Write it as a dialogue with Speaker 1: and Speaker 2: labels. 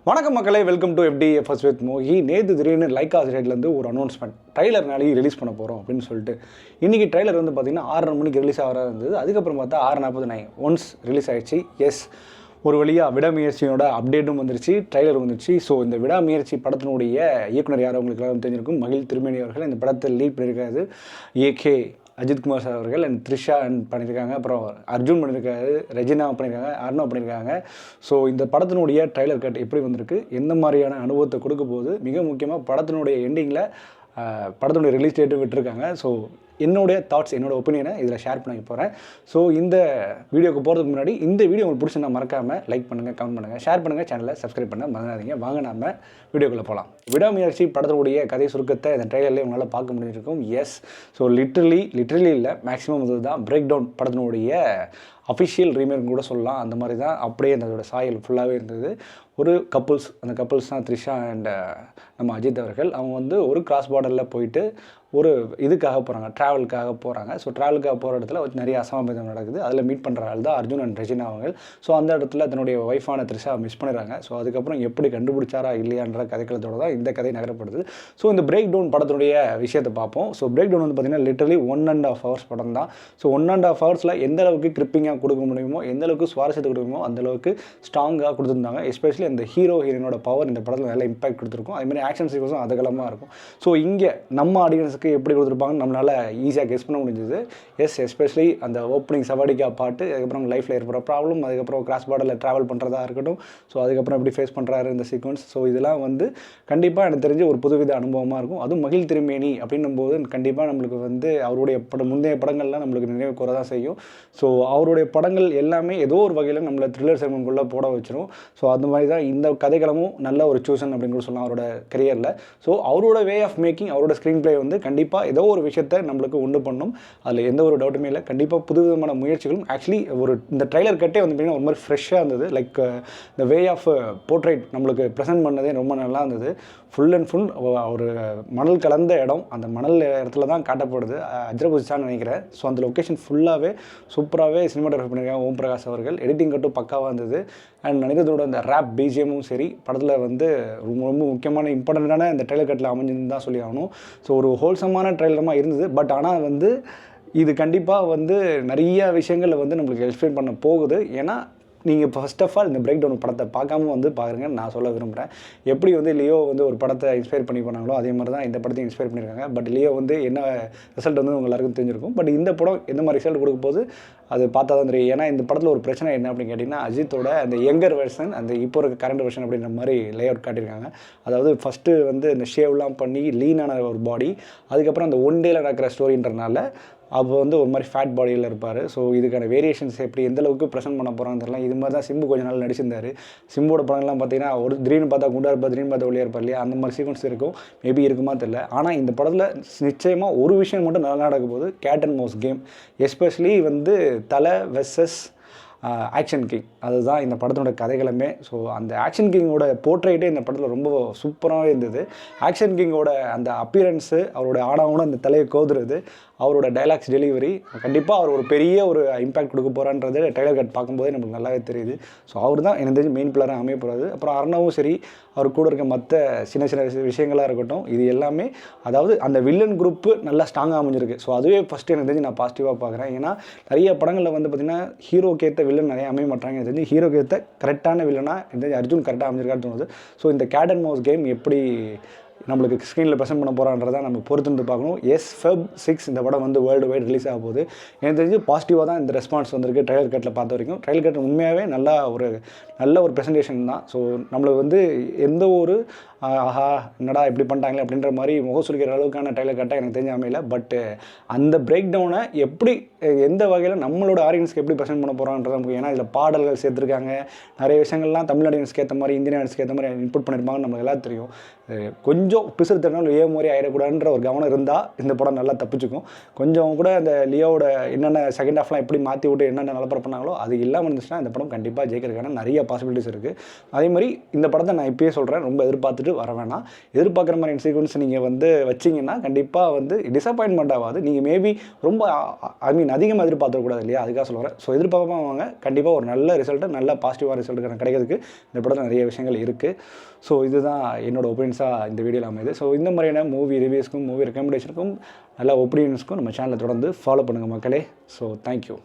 Speaker 1: வணக்கம் மக்களே, welcome to FDFS with மோகி. நேற்று திடீர்னு லைக்கா சைட்லேருந்து ஒரு அனௌன்ஸ்மெண்ட், ட்ரைலர் நாளைக்கு ரிலீஸ் பண்ண போகிறோம் அப்படின்னு சொல்லிட்டு. இன்றைக்கி ட்ரைலர் வந்து பார்த்திங்கன்னா 6:30 மணிக்கு ரிலீஸ் ஆகிறதா இருந்தது. அதுக்கப்புறம் பார்த்தா 6:49 ஒன்ஸ் ரிலீஸ் ஆகிடுச்சு. எஸ், ஒரு வழியாக விடாமுயற்சியோட அப்டேட்டும் வந்துருச்சு, ட்ரைலர் வந்துருச்சு. ஸோ இந்த விடாமுயற்சி படத்தினுடைய இயக்குனர் யார் உங்களுக்கு எல்லாம் தெரிஞ்சிருக்கும், மகிழ் திருமேனி அவர்கள் இந்த படத்தை லீட் பண்ணியிருக்காரு. ஏகே அஜித்குமார் சார் அவர்கள் அண்ட் த்ரிஷா பண்ணியிருக்காங்க, அப்புறம் அர்ஜுன் பண்ணியிருக்காரு, ரெஜினா பண்ணியிருக்காங்க, அர்ணவ் பண்ணியிருக்காங்க. ஸோ இந்த படத்தினுடைய ட்ரைலர் கட் எப்படி வந்திருக்கு, எந்த மாதிரியான அனுபவத்தை கொடுக்க போகுது, மிக முக்கியமாக படத்தினுடைய எண்டிங்கில் படத்தினுடைய ரிலீஸ் டேட்டும் விட்டுருக்காங்க. ஸோ என்னுடைய தாட்ஸ், என்னோடய ஒப்பீனியனை இதில் ஷேர் பண்ணி போகிறேன். ஸோ இந்த வீடியோக்கு போகிறதுக்கு முன்னாடி இந்த வீடியோ உங்களுக்கு பிடிச்சிருந்தா மறக்காமல் லைக் பண்ணுங்கள், கமெண்ட் பண்ணுங்கள், ஷேர் பண்ணுங்கள், சேனலை சப்ஸ்கிரைப் பண்ண மறந்துடாதீங்க. வாங்க நம்ம வீடியோக்குள்ளே போகலாம். விடாமுயற்சி படத்தினுடைய கதை சுருக்கத்தை இந்த ட்ரைலர்லேயே உங்களால் பார்க்க முடிஞ்சிருக்கும். எஸ், ஸோ லிட்ரலி இல்லை, மேக்ஸிமம் இதுதான் பிரேக் டவுன் படத்தினுடைய அஃபிஷியல் ரீமேக் கூட சொல்லலாம். அந்த மாதிரி தான் அப்படியே அதோட சாயல் ஃபுல்லாகவே இருந்தது. ஒரு கப்புள்ஸ், அந்த கப்புள்ஸ் தான் த்ரிஷா அண்ட் நம்ம அஜித் அவர்கள். அவங்க வந்து ஒரு கிராஸ் பார்டரில் போயிட்டு ஒரு இதுக்காக போகிறாங்க, ட்ராவலுக்காக போகிறாங்க. ஸோ ட்ராவலுக்காக போகிற இடத்துல நிறைய அசம்பாவிதம் நடக்குது. அதில் மீட் பண்ணுற ஆள் தான் அர்ஜுன் அண்ட் ரெஜினா அவங்க. ஸோ அந்த இடத்துல தன்னுடைய ஒய்ஃபான த்ரிஷா மிஸ் பண்ணிடுறாங்க. ஸோ அதுக்கப்புறம் எப்படி கண்டுபிடிச்சாரா இல்லையான்ற கதைக்களத்தோடு தான் இந்த கதை நகரப்படுது. ஸோ இந்த பிரேக் டவுன் படத்தினுடைய விஷயத்தை பார்ப்போம். ஸோ பிரேக் டவுன் வந்து பார்த்திங்கன்னா லிட்டரலி 1.5 hours படம் தான். ஸோ 1.5 hours எந்த அளவுக்கு கிரிப்பிங்காக கொடுக்க முடியுமோ, எந்த அளவுக்கு சுவாரஸ்யத்தை கொடுக்குமோ அந்தளவுக்கு ஸ்ட்ராங்காக கொடுத்துருந்தாங்க. எஸ்பெஷலி அந்த ஹீரோயினோட பவர் இந்த படத்தில் நல்ல இம்பாக்ட் கொடுத்துருக்கும். அதுமாதிரி ஆக்ஷன் சீக்வன்ஸும் அதகலமாக இருக்கும். ஸோ இங்கே நம்ம ஆடியன்ஸுக்கு எப்படி கொடுத்துருப்பாங்கன்னு நம்மளால் ஈஸியாக கெஸ் பண்ண முடிஞ்சது. எஸ், எஸ்பெஷலி அந்த ஓப்பனிங் சவாடிக்கா பாட்டு, அதுக்கப்புறம் லைஃப்பில் ஏற்படுற ப்ராப்ளம், அதுக்கப்புறம் கிராஸ் பார்டரில் ட்ராவல் பண்ணுறதா இருக்கட்டும், ஸோ அதுக்கப்புறம் எப்படி ஃபேஸ் பண்ணுறாரு இந்த சீக்வன்ஸ். ஸோ இதெல்லாம் வந்து கண்டிப்பாக எனக்கு தெரிஞ்ச ஒரு புதுவித அனுபவமாக இருக்கும். அதுவும் மகிழ் திருமேனி அப்படின்னும் போது கண்டிப்பாக நம்மளுக்கு வந்து அவருடைய முந்தைய படங்கள்லாம் நம்மளுக்கு நினைவு கூற தான் செய்யும். ஸோ அவருடைய படங்கள் எல்லாமே ஏதோ ஒரு வகையில் நம்மளை த்ரில்லர் செக்மெண்ட்குள்ளே போட வச்சிடும். ஸோ அந்த மாதிரி தான் இந்த கதைக்களமும் நல்ல ஒரு சூசன் அப்படின்னு கூட சொல்லலாம் அவரோட கரியரில். ஸோ அவரோட வே ஆஃப் மேக்கிங், அவரோட ஸ்க்ரீன் பிளே வந்து கண்டிப்பாக ஏதோ ஒரு விஷயத்தை நம்மளுக்கு உண்டு பண்ணும். அதில் எந்த ஒரு டவுட்டுமே இல்லை. கண்டிப்பாக புதுவிதமான முயற்சிகளும் ஆக்சுவலி இந்த ட்ரைலர் கட்டே வந்து பார்த்திங்கன்னா ஒரு மாதிரி ஃப்ரெஷ்ஷாக இருந்தது. லைக் இந்த வே ஆஃப் போர்ட்ரேட் நம்மளுக்கு ப்ரெசென்ட் பண்ணதே ரொம்ப நல்லா இருந்தது. ஃபுல் அண்ட் ஃபுல் ஒரு மணல் கலந்த இடம், அந்த மணல் இடத்துல தான் காட்டப்படுது. அஜ்ரபுஜான்னு நினைக்கிறேன். ஸோ அந்த லொக்கேஷன் ஃபுல்லாகவே சூப்பராகவே சினிமாட்டோகிராஃபி பண்ணியிருக்காங்க ஓம் பிரகாஷ் அவர்கள். எடிட்டிங் கட்டும் பக்காவாக இருந்தது. அண்ட் நினைக்கிறதோட அந்த ரேப் பிஜிஎம்மும் சரி படத்தில் வந்து ரொம்ப ரொம்ப முக்கியமான இம்பார்ட்டண்ட்டான இந்த ட்ரைலர் கட்டில் அமைஞ்சுன்னு தான் சொல்லி ஆகணும். ஸோ ஒரு ஹோல்சமான ட்ரைலரமாக இருந்தது. பட் ஆனால் வந்து இது கண்டிப்பாக வந்து நிறைய விஷயங்களை வந்து நம்மளுக்கு எக்ஸ்பிளைன் பண்ண போகுது. ஏன்னா நீங்கள் ஃபர்ஸ்ட் ஆஃப் ஆல் இந்த பிரேக் டவுன் படத்தை பார்க்காம வந்து பாருங்கன்னு நான் சொல்ல விரும்புகிறேன். எப்படி வந்து லியோ வந்து ஒரு படத்தை இன்ஸ்பயர் பண்ணி பண்ணாங்களோ அதே மாதிரி தான் இந்த படத்தையும் இன்ஸ்பயர் பண்ணியிருக்காங்க. பட் லியோ வந்து என்ன ரிசல்ட் வந்து உங்கள் எல்லாருக்கும் தெரிஞ்சிருக்கும். பட் இந்த படம் எந்த மாதிரி ரிசல்ட் கொடுக்க போது அது பார்த்தா தான் தெரியும். ஏன்னா இந்த படத்தில் ஒரு பிரச்சனை என்ன அப்படின்னு கேட்டிங்கன்னா, அஜித்தோட அந்த யங்கர் வெர்ஷன், அந்த இப்போ இருக்க கரண்ட் வெர்ஷன் அப்படின்ற மாதிரி லே அவுட் காட்டியிருக்காங்க. அதாவது ஃபஸ்ட்டு வந்து இந்த ஷேவ்லாம் பண்ணி லீனான ஒரு பாடி, அதுக்கப்புறம் அந்த ஒன் டேயில் நடக்கிற ஸ்டோரின்றனால அப்போ வந்து ஒரு மாதிரி ஃபேட் பாடியில் இருப்பார். ஸோ இதுக்கான வேரியேஷன்ஸ் எப்படி எந்த அளவுக்கு ப்ரெசென்ட் பண்ண போகிறான்னு தெரியல. இது மாதிரி தான் சிம்பு கொஞ்ச நாள் நடிச்சிருந்தார். சிம்போட படங்கள்லாம் பார்த்தீங்கன்னா ஒரு திடீர்னு பார்த்தா குண்டா இருப்பார், திடீர்னு பார்த்தா ஒளியாக இருப்பார் இல்லையா, அந்த மாதிரி சீக்வன்ஸ் இருக்கும். மேபி இருக்குமா தெரியல. ஆனால் இந்த படத்தில் நிச்சயமாக ஒரு விஷயம் மட்டும் நல்லா நடக்க போகுது, cat and mouse game. Especially வந்து தலை வெர்சஸ் ஆக்ஷன் கிங், அதுதான் இந்த படத்தோட கதைகளுமே. ஸோ அந்த ஆக்ஷன் கிங்கோட போர்ட்ரேட்டே இந்த படத்தில் ரொம்ப சூப்பராகவே இருந்தது. ஆக்ஷன் கிங்கோட அந்த அப்பியரன்ஸு, அவரோட ஆடாவோட அந்த தலையை கோதுறது, அவரோட டைலாக்ஸ் டெலிவரி, கண்டிப்பாக அவர் ஒரு பெரிய ஒரு இம்பாக்ட் கொடுக்க போகிறான்றது ட்ரைலர் கட் பார்க்கும்போதே நமக்கு நல்லாவே தெரியுது. ஸோ அவர் தான் எனக்கு தெரிஞ்சு மெயின் பிளராக அமைய போகிறாரு. அப்புறம் அர்ணவும் சரி, அவர் கூட இருக்க மற்ற சின்ன சின்ன விஷயங்களாக இருக்கட்டும், இது எல்லாமே அதாவது அந்த வில்லன் குரூப்பு நல்லா ஸ்ட்ராங்காக அமைஞ்சிருக்கு. ஸோ அதுவே ஃபஸ்ட்டு எனக்கு தெரிஞ்சு நான் பாசிட்டிவாக பார்க்குறேன். ஏன்னா நிறைய படங்களில் வந்து பார்த்திங்கன்னா ஹீரோக்கு ஏற்ற வில்லன் நிறைய அமைய மாட்டாங்க. எனக்கு தெரிஞ்சு ஹீரோக்கு ஏற்ற கரெக்டான வில்லனாக எனக்கு தெரிஞ்சு அர்ஜுன் கரெக்டாக அமைஞ்சிருக்கான்னு தோணுது. ஸோ இந்த கேட் அண்ட் மவுஸ் கேம் எப்படி நம்மளுக்கு ஸ்க்ரீனில் ப்ரெசென்ட் பண்ண போகிறான்றதை நம்ம பொறுத்து பார்க்கணும். எஸ், Feb 6 இந்த படம் வந்து வேர்ல்டு வைட் ரிலீஸ் ஆக போகுது. எனக்கு தெரிஞ்சு பாசிட்டிவாக தான் இந்த ரெஸ்பான்ஸ் வந்திருக்கு ட்ரைலர் கட்டில் பார்த்த வரைக்கும். ட்ரைலர் கட் உண்மையாகவே நல்ல ஒரு ப்ரெசன்டேஷன் தான். ஸோ நம்மளுக்கு வந்து எந்த ஒரு ஆஹா என்னடா இப்படி பண்ணிட்டாங்களே அப்படின்ற மாதிரி முகம் சுளிக்கிற அளவுக்கான ட்ரைலர் கட்டாக எனக்கு தெரிஞ்ச அமையல. பட்டு அந்த பிரேக் டவுனை எப்படி எந்த வகையில் நம்மளோட ஆடியன்ஸ்க்கு எப்படி ப்ரெசென்ட் பண்ண போகிறான்றது நமக்கு. ஏன்னா இதில் பாடல்கள் சேர்த்துருக்காங்க, நிறைய விஷயங்கள்லாம் தமிழ் ஆடியன்ஸ்க்கு ஏற்ற மாதிரி இந்தியன் ஆடியன்ஸ்க்கு ஏற்ற மாதிரி இன்புட் பண்ணியிருப்பாங்கன்னு நமக்கு எல்லாம் தெரியும். கொஞ்சம் பிசுறு தரனாலும் லியோ மாதிரி ஆகிடக்கூடாதுன்ற ஒரு கவனம் இருந்தால் இந்த படம் நல்லா தப்பிச்சுக்கும். கொஞ்சம் கூட அந்த லியோவோட என்னென்ன செகண்ட் ஹாஃப்லாம் எப்படி மாற்றி விட்டு என்னென்ன நிலப்பர பண்ணாங்களோ அது இல்லாமல் இருந்துச்சுன்னா இந்த படம் கண்டிப்பாக ஜெயிக்கிறதுக்கான நிறைய பாசிபிலிட்டிஸ் இருக்குது. அதே மாதிரி இந்த படத்தை நான் இப்பயே சொல்கிறேன், ரொம்ப எதிர்பார்த்துட்டு வர வேணாம். எதிர்பார்க்குற மாதிரி சீக்வன்ஸ் நீங்கள் வந்து வச்சிங்கன்னா கண்டிப்பாக வந்து டிசப்பாயின்மெண்ட் ஆகாது. நீங்கள் மேபி ரொம்ப அதிகமாக எதிர்பார்த்துக்கூடாது இல்லையா, அதுக்காக சொல்கிறேன். ஸோ எதிர்பார்க்காம வாங்க, கண்டிப்பாக ஒரு நல்ல ரிசல்ட்டு, நல்ல பாசிட்டிவாக ரிசல்ட் கிடைக்கிறதுக்கு இந்த படத்தில் நிறைய விஷயங்கள் இருக்குது. ஸோ இதுதான் என்னோடய ஒப்பீனியன்ஸாக இந்த வீடியோவில் அமையுது. ஸோ இந்த மாதிரியான மூவி ரிவ்யூஸ்க்கும் மூவி ரெக்கமெண்டேஷனுக்கும் நல்ல ஒப்பீனியன்ஸ்க்கும் நம்ம சேனலை தொடர்ந்து ஃபாலோ பண்ணுங்கள் மக்களே. So thank you.